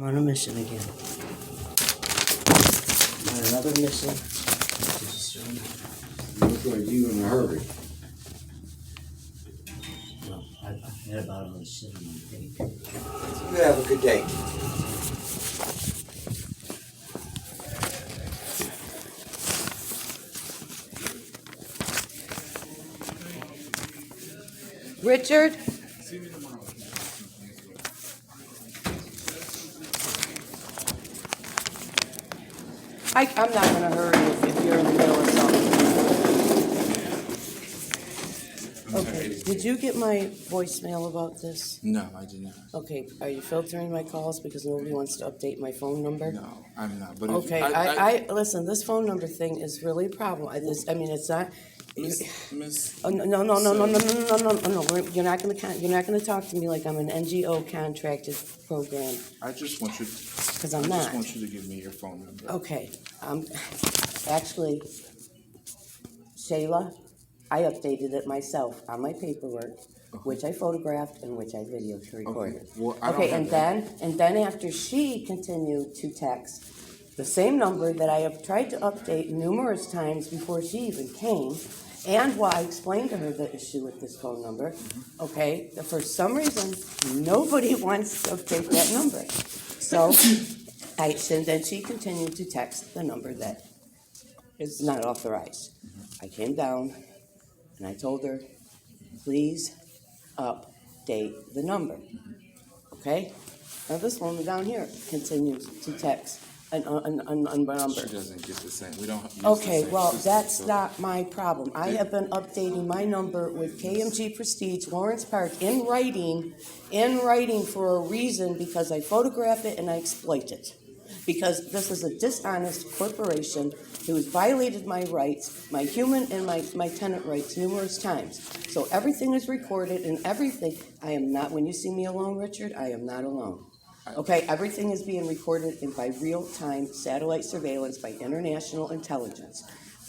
I'm on a mission again. I'm on another mission to destroy me. You look like you in a hurry. Well, I forgot about all this shit on my plate. You have a good day. Richard? I'm not in a hurry if you're in the middle of something. Okay, did you get my voicemail about this? No, I did not. Okay, are you filtering my calls because nobody wants to update my phone number? No, I'm not. But Okay, I listen, this phone number thing is really a problem. I mean, it's not. Miss. Oh, no, you're not gonna talk to me like I'm an NGO contracted program, I just want you. because I'm I not. just want you to give me your phone number. Okay, actually, Shayla, I updated it myself on my paperwork, which I photographed and which I video recorded. Well, I don't Okay, have and then after she continued to text the same number that I have tried to update numerous times before she even came, and while I explained to her the issue with this phone number, okay, for some reason, nobody wants to update that number. So, and then she continued to text the number that is not authorized. I came down and I told her, please update the number, okay? Now this woman down here continues to text an number. She doesn't get the same. We don't. Use Okay, the same well, system, that's so- not my problem. I have been updating my number with KMG Prestige Lawrence Park in writing for a reason, because I photograph it and I exploit it. Because this is a dishonest corporation who has violated my rights, my human and my tenant rights numerous times. So everything is recorded and everything. I am not, when you see me alone, Richard, I am not alone. Okay, everything is being recorded and by real-time satellite surveillance by international intelligence.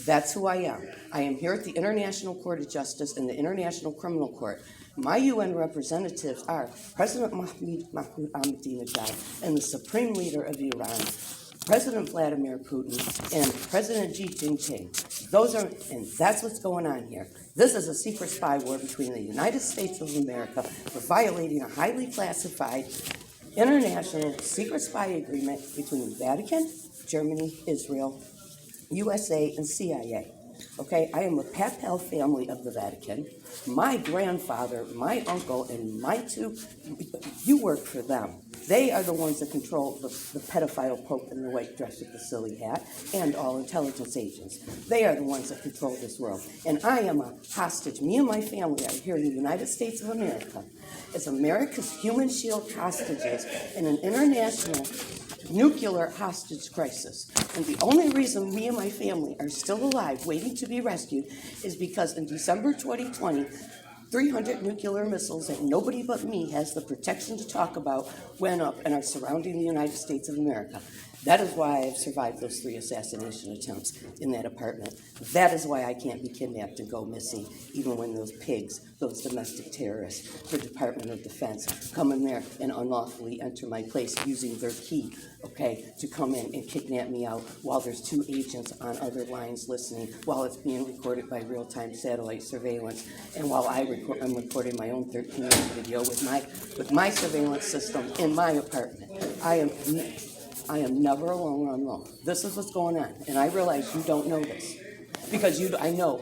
That's who I am. I am here at the International Court of Justice and the International Criminal Court. My UN representatives are President Mahmoud Ahmadinejad and the Supreme Leader of Iran, President Vladimir Putin, and President Xi Jinping. And that's what's going on here. This is a secret spy war between the United States of America for violating a highly classified international secret spy agreement between the Vatican, Germany, Israel, USA, and CIA. Okay, I am a Papal family of the Vatican. My grandfather, my uncle, and my two, you work for them. They are the ones that control the pedophile Pope in the white dress with the silly hat and all intelligence agents. They are the ones that control this world. And I am a hostage. Me and my family are here in the United States of America as America's human shield hostages in an international nuclear hostage crisis. And the only reason me and my family are still alive, waiting to be rescued, is because in December 2020, 300 nuclear missiles that nobody but me has the protection to talk about went up and are surrounding the United States of America. That is why I have survived those 3 assassination attempts in that apartment. That is why I can't be kidnapped and go missing, even when those pigs, those domestic terrorists, the Department of Defense, come in there and unlawfully enter my place using their key, okay, to come in and kidnap me out while there's 2 agents on other lines listening, while it's being recorded by real-time satellite surveillance, and while I'm recording my own 13-minute video with my surveillance system in my apartment. I am never alone or alone. This is what's going on, and I realize you don't know this, because I know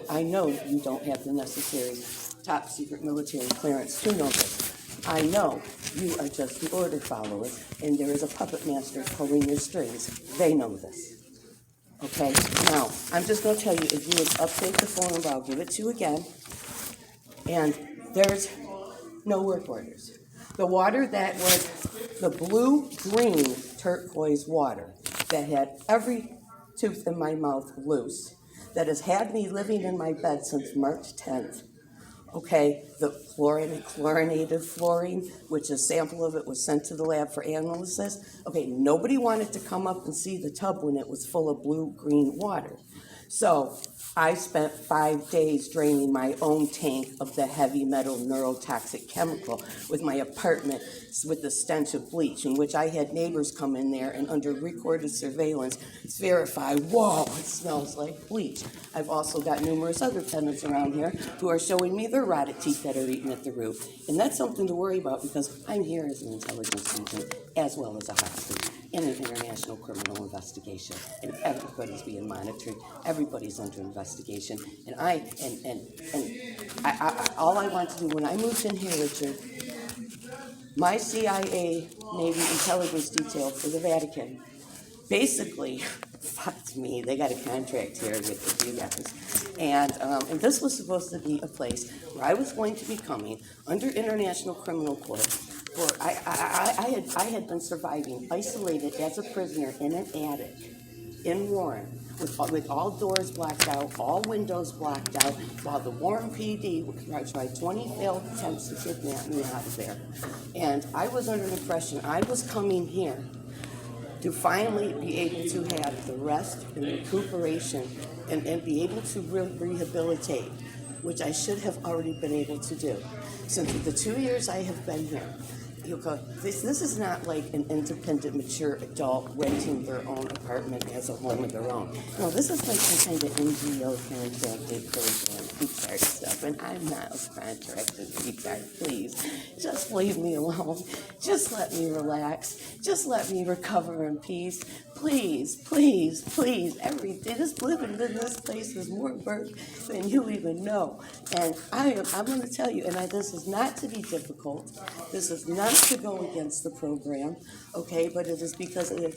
you don't have the necessary top secret military clearance to know this. I know you are just the order followers, and there is a puppet master pulling your strings. They know this. Okay, now, I'm just going to tell you, if you would update the phone number, I'll give it to you again, and there's no work orders. The water that was the blue-green turquoise water that had every tooth in my mouth loose, that has had me living in my bed since March 10th, okay, the chlorinated fluorine, which a sample of it was sent to the lab for analysis. Okay, nobody wanted to come up and see the tub when it was full of blue-green water. So I spent 5 days draining my own tank of the heavy metal neurotoxic chemical with my apartment with the stench of bleach, in which I had neighbors come in there and under recorded surveillance verify, whoa, it smells like bleach. I've also got numerous other tenants around here who are showing me their rotted teeth that are eating at the roof. And that's something to worry about because I'm here as an intelligence agent as well as a hostage in an international criminal investigation, and everybody's being monitored. Everybody's under investigation, and all I want to do when I moved in here, Richard, my CIA Navy intelligence detail for the Vatican basically fucked me. They got a contract here with you guys, and this was supposed to be a place where I was going to be coming under international criminal court. I had been surviving isolated as a prisoner in an attic in Warren with all doors blocked out, all windows blocked out, while the Warren PD tried 20 failed attempts to kidnap me out of there. And I was under the impression I was coming here to finally be able to have the rest and recuperation and be able to rehabilitate, which I should have already been able to do. Since the 2 years I have been here, this is not like an independent, mature adult renting their own apartment as a home of their own. No, this is like some kind of NGO contracted program, retard stuff, and I'm not a contracted retard. Please, just leave me alone. Just let me relax. Just let me recover in peace. Please, please, please. Every day, just living in this place is more work than you even know. And I'm going to tell you, and this is not to be difficult. This is not to go against the program, okay? But it is because I'm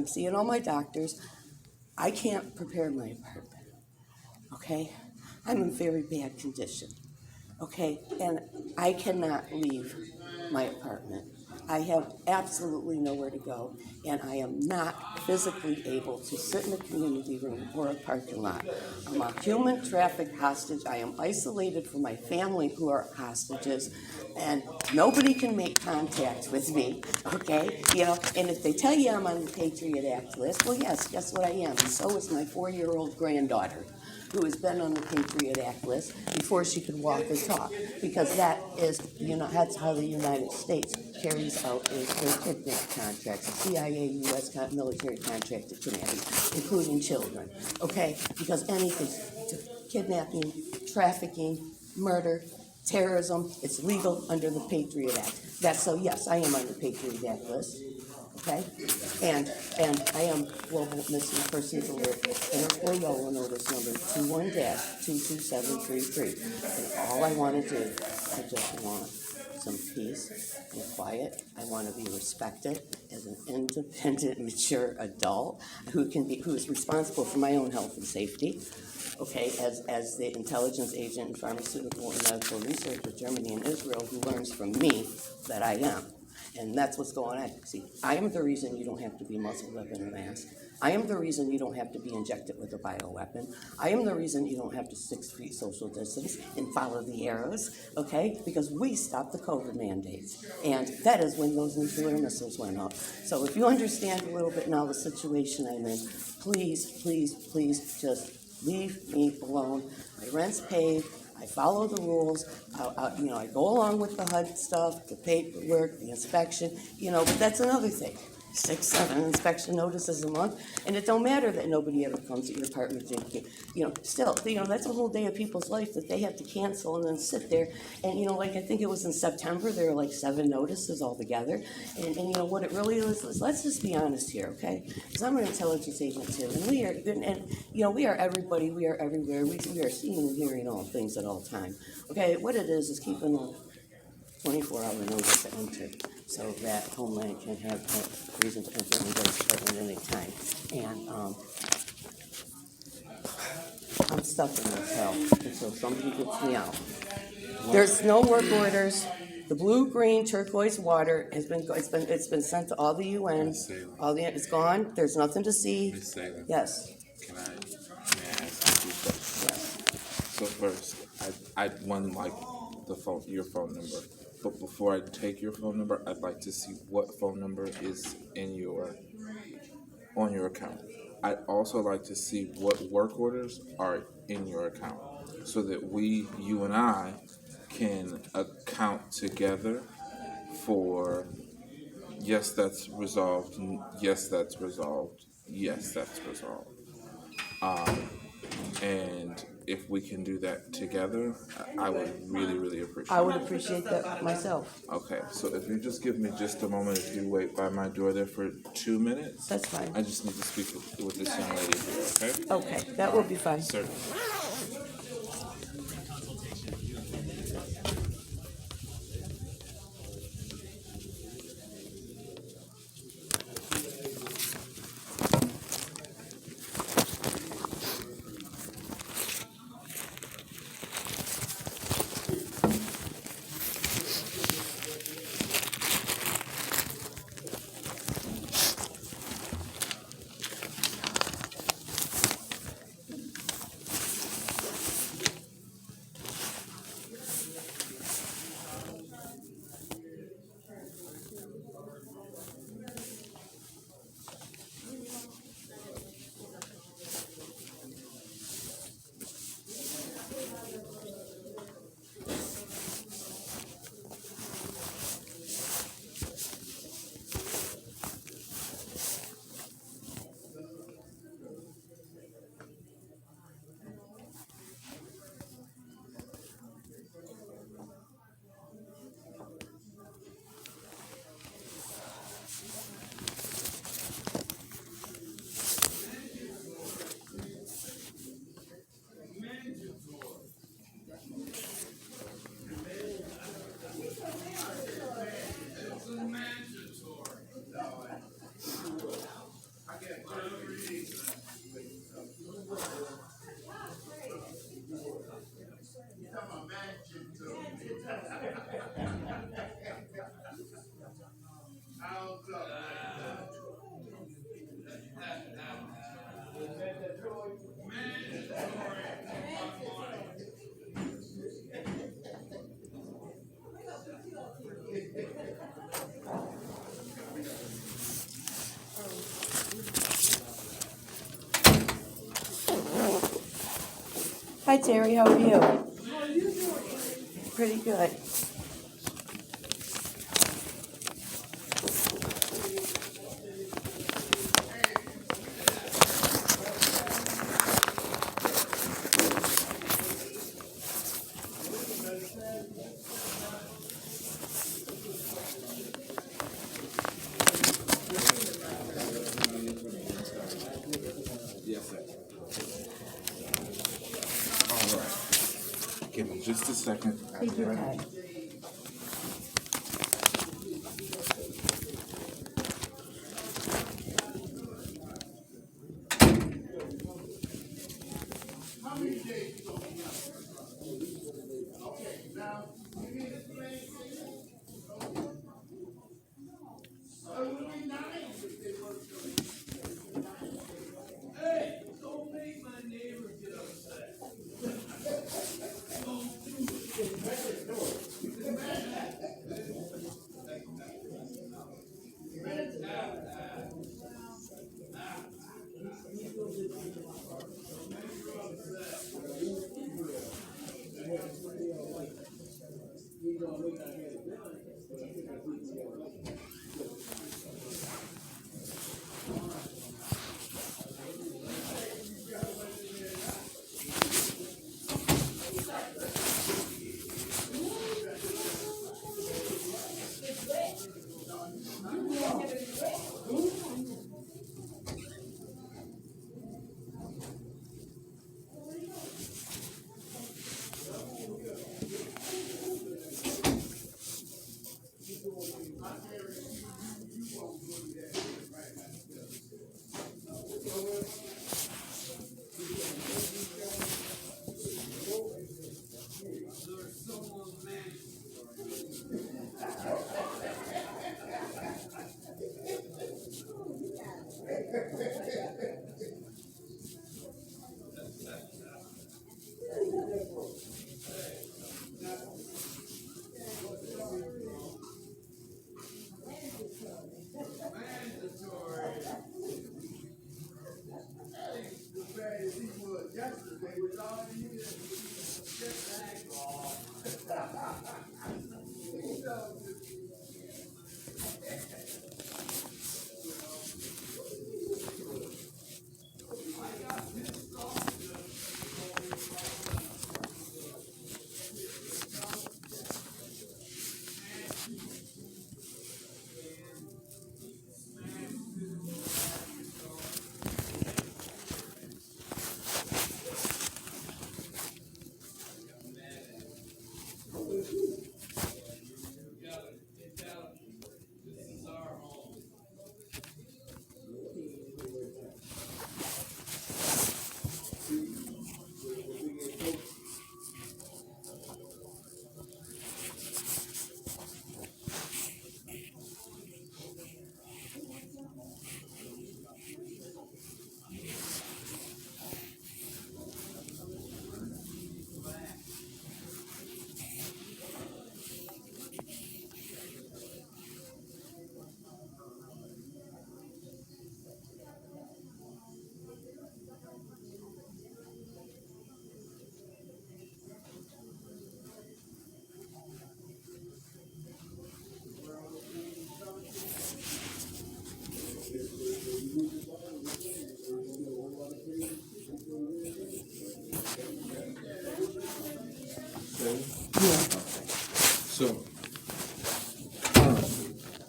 seeing all my doctors. I can't prepare my apartment, okay? I'm in very bad condition, okay? And I cannot leave my apartment. I have absolutely nowhere to go, and I am not physically able to sit in a community room or a parking lot. I'm a human trafficked hostage. I am isolated from my family who are hostages, and nobody can make contact with me, okay? And if they tell you I'm on the Patriot Act list, well, yes, guess what I am? And so is my 4-year-old granddaughter, who has been on the Patriot Act list before she could walk or talk, because that is, that's how the United States carries out their kidnap contracts, CIA, U.S. military contract to kidnapping, including children, okay? Because anything, kidnapping, trafficking, murder, terrorism, it's legal under the Patriot Act. So yes, I am on the Patriot Act list. Okay, and I am Global Missing Persons Alert, Interpol YOLA Notice number 21-22733. And all I want to do, I just want some peace and quiet. I want to be respected as an independent, mature adult who is responsible for my own health and safety. Okay, as the intelligence agent and pharmaceutical and medical research with Germany and Israel, who learns from me that I am. And that's what's going on. See, I am the reason you don't have to be muzzled up in a mask. I am the reason you don't have to be injected with a bioweapon. I am the reason you don't have to 6 feet social distance and follow the arrows, okay? Because we stopped the COVID mandates. And that is when those nuclear missiles went up. So if you understand a little bit now the situation I'm in, please, please, please just leave me alone. My rent's paid. I follow the rules. I go along with the HUD stuff, the paperwork, the inspection, but that's another thing. 6, 7 inspection notices a month, and it don't matter that nobody ever comes at your apartment. Still, that's a whole day of people's life that they have to cancel and then sit there. And I think it was in September, there were like 7 notices altogether. And what it really is let's just be honest here, okay? Because I'm an intelligence agent too, and we are everybody. We are everywhere. We are seeing and hearing all things at all time. Okay, what it is keeping a 24-hour notice to enter, so that Homeland can have a reason to enter anybody's apartment at any time. And I'm stuck in this hell until somebody gets me out. There's no work orders. The blue, green, turquoise water has been sent to all the UN. It's gone. There's nothing to see. Ms. Saylor, Yes. may I ask you a question? Yes. So first, I want your phone number. But before I take your phone number, I'd like to see what phone number is on your account. I'd also like to see what work orders are in your account so that you and I, can account together for yes, that's resolved, yes, that's resolved, yes, that's resolved. And if we can do that together, I would really, really appreciate I it. would appreciate that myself. Okay, so if you just give me just a moment, if you wait by my door there for 2 minutes. That's fine. I just need to speak with this young lady here, okay? Okay, that will be fine. Certainly. Hi Terry, how are you? Pretty good. Yes, sir. All right. Give me just a second. Take your time.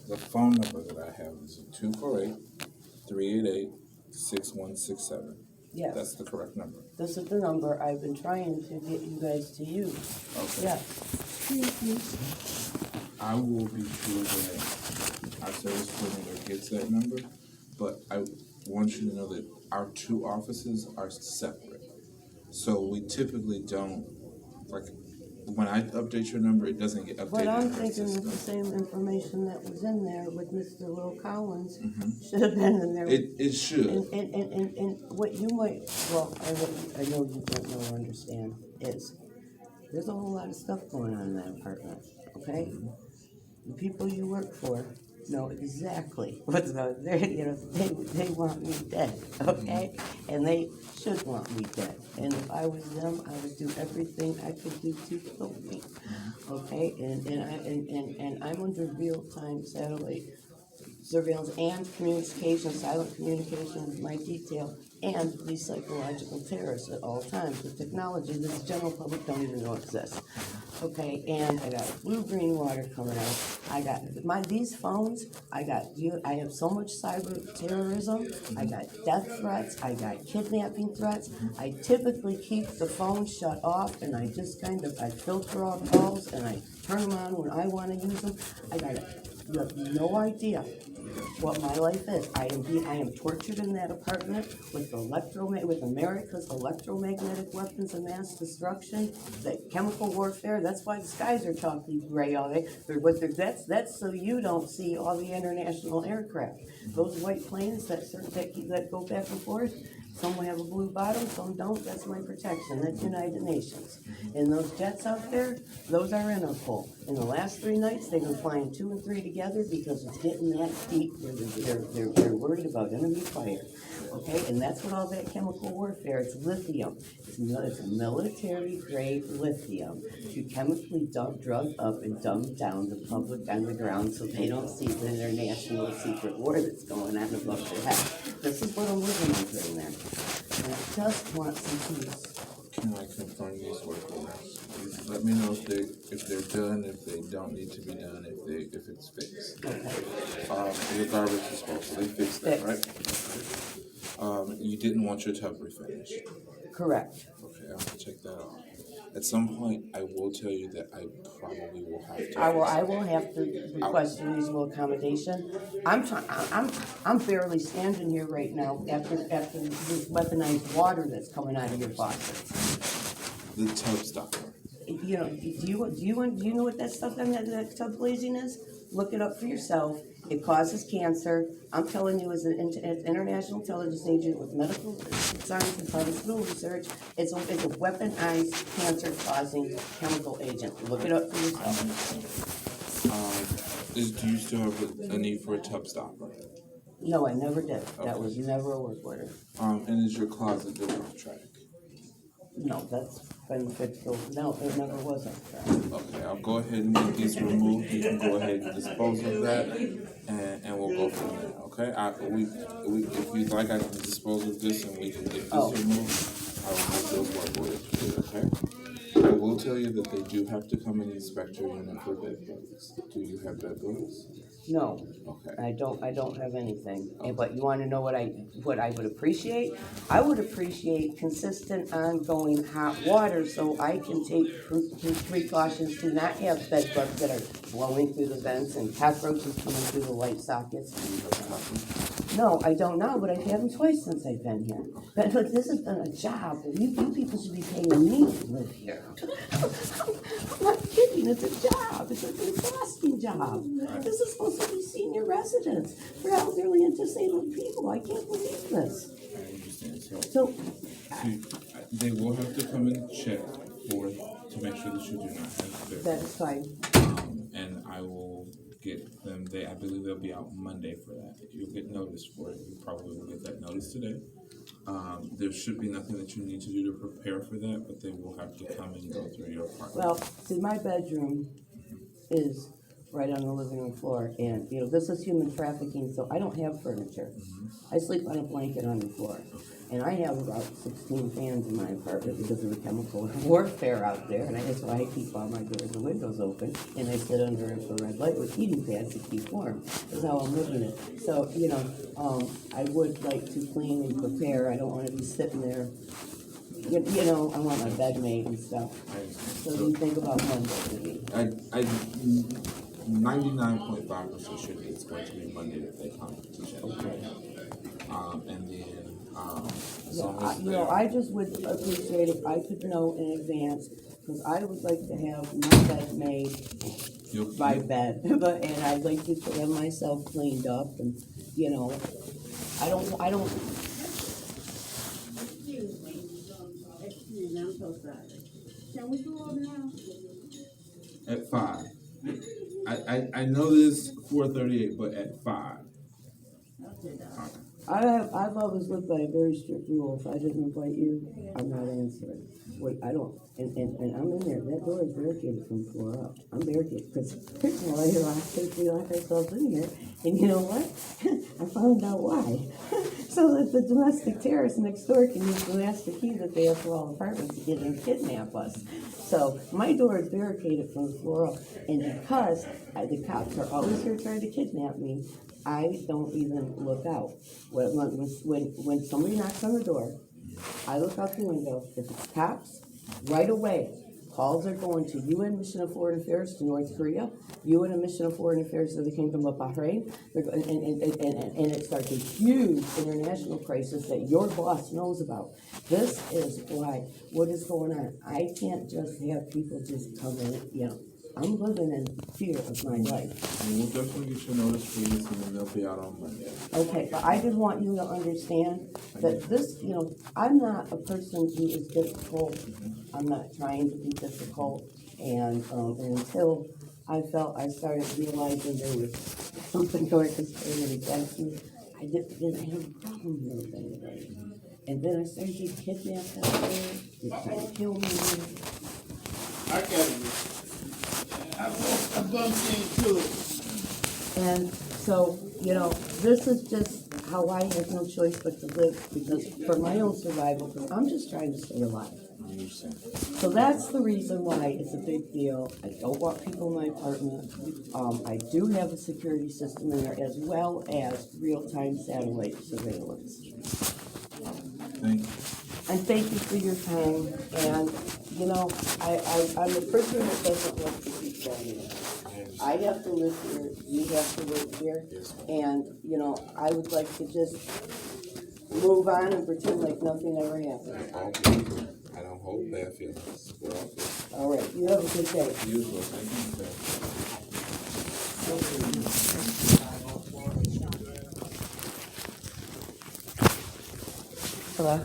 The phone number that I have is 248-388-6167. Yes. That's the correct number. This is the number I've been trying to get you guys to use. Okay. Yes. I will be sure that our service coordinator gets that number, but I want you to know that our two offices are separate. So we typically don't, like, when I update your number, it doesn't get updated. But I'm in our thinking that system. the same information that was in there with Mr. Will Collins should have been in there. It should. And what you might, well, I know you don't know or understand is, there's a whole lot of stuff going on in that apartment, okay? The people you work for know exactly what's out there, they want me dead, okay? And they should want me dead. And if I was them, I would do everything I could do to kill me, okay? And I'm under real-time satellite surveillance and communication, silent communication with my detail, and these psychological terrorists at all times with technology that the general public don't even know exists. Okay, and I got blue-green water coming out. I got these phones. I have so much cyber terrorism. I got death threats. I got kidnapping threats. I typically keep the phone shut off, and I just I filter all calls, and I turn them on when I want to use them. You have no idea what my life is. I am tortured in that apartment with America's electromagnetic weapons of mass destruction, the chemical warfare. That's why the skies are talking gray all day. That's so you don't see all the international aircraft. Those white planes that go back and forth. Some have a blue bottom, some don't. That's my protection. That's United Nations. And those jets out there, those are Interpol. In the last 3 nights, they've been flying 2 and 3 together because it's getting that deep where they're worried about enemy fire. Okay, and that's what all that chemical warfare. It's lithium. It's military-grade lithium to chemically drug up and dumb down the public on the ground so they don't see the international secret war that's going on above their head. This is what I'm living under in there. And I just want some peace. Can I confirm these work orders? Let me know if they're done, if they don't need to be done, if it's fixed. Okay. Your garbage disposal, they fixed that, right? You didn't want your tub refinished. Correct. Okay, I'll have to check that off. At some point, I will tell you that I probably will have to. I will have to request a reasonable accommodation. I'm barely standing here right now after this weaponized water that's coming out of your faucet. The tub stopper. You know, do you know what that stuff in that tub glazing is? Look it up for yourself. It causes cancer. I'm telling you, as an international intelligence agent with medical science and pharmaceutical research, it's a weaponized cancer-causing chemical agent. Look it up for yourself. Do you still have a need for a tub stopper? No, I never did. Okay. That was never a work order. And is your closet door on track? No, that's been fixed. No, it never was on track. Okay, I'll go ahead and get these removed. You can go ahead and dispose of that, and we'll go from there. Okay? If you'd like, I can dispose of this, and we can get this removed. I will make those work orders for you. Okay? I will tell you that they do have to come and inspect your unit for bed bugs. Do you have bed bugs? No. Okay. I don't have anything. Okay. But you want to know what I would appreciate? I would appreciate consistent, ongoing hot water so I can take precautions to not have bed bugs that are blowing through the vents and cockroaches coming through the light sockets. No, I don't know, but I've had them twice since I've been here. But look, this has been a job. You people should be paying me to live here. I'm not kidding. It's a job. It's an exhausting job. This is supposed to be senior residence for elderly and disabled people. I can't believe this. I understand. So They will have to come and check to make sure that you do not have bed that is fine. and I will get them. I believe they'll be out Monday for that. You'll get notice for it. You probably will get that notice today. There should be nothing that you need to do to prepare for that, but they will have to come and go through your apartment. Well, see, my bedroom is right on the living room floor. And, you know, this is human trafficking, so I don't have furniture. I sleep on a blanket on the floor. And I have about 16 fans in my apartment because of the chemical warfare out there. And that's why I keep all my doors and windows open. And I sit under infrared light with heating pads to keep warm. That's how I'm living it. So, you know, I would like to clean and prepare. I don't want to be sitting there. You know, I want my bed made and stuff. So do you think about Monday? I 99.5% sure it's going to be Monday that they come to check. Okay. And then as Yeah, long as you know, I just would appreciate if I could know in advance, because I would like to have my bed made, my bed, and I'd like to have myself cleaned up, and, you know, I don't, Excuse me, I'm so sorry. Can we go over now? at 5. I know this 4:38, but at 5. Okay, now. I've always lived by a very strict rule. If I didn't invite you, I'm not answering. Wait, I don't, and I'm in there. That door is barricaded from the floor up. I'm barricaded because well, I hear we lock ourselves in here, and you know what? I found out why. So that the domestic terrorists next door can use the master key that they have for all apartments to get and kidnap us. So my door is barricaded from the floor up, and because the cops are always here trying to kidnap me, I don't even look out. When somebody knocks on the door, I look out the window. If it's cops, right away, calls are going to UN Mission of Foreign Affairs to North Korea, UN Mission of Foreign Affairs to the Kingdom of Bahrain, and it starts a huge international crisis that your boss knows about. This is why, what is going on? I can't just have people just come in, you know. I'm living in fear of my life. And we'll definitely get your notice, please, and then they'll be out on Monday. Okay, but I just want you to understand that this, you know, I'm not a person who is difficult. I'm not trying to be difficult. And until I started realizing there was something going against me, I didn't have a problem with anybody. And then I started getting kidnapped out there. They tried to kill me. I got it. I've bumped into it. And so, you know, this is just how I have no choice but to live because for my own survival, because I'm just trying to stay alive. So that's the reason why it's a big deal. I don't want people in my apartment. I do have a security system in there as well as real-time satellite surveillance. Thank you. And thank you for your time. And, you know, I'm a person that doesn't want to keep going. I have to live here, you have to live here. And, you know, I would like to just move on and pretend like nothing ever happened. All good. I don't hold bad feelings. We're all good. All right, you have a good day. You as well. Thank you, sir. Hello?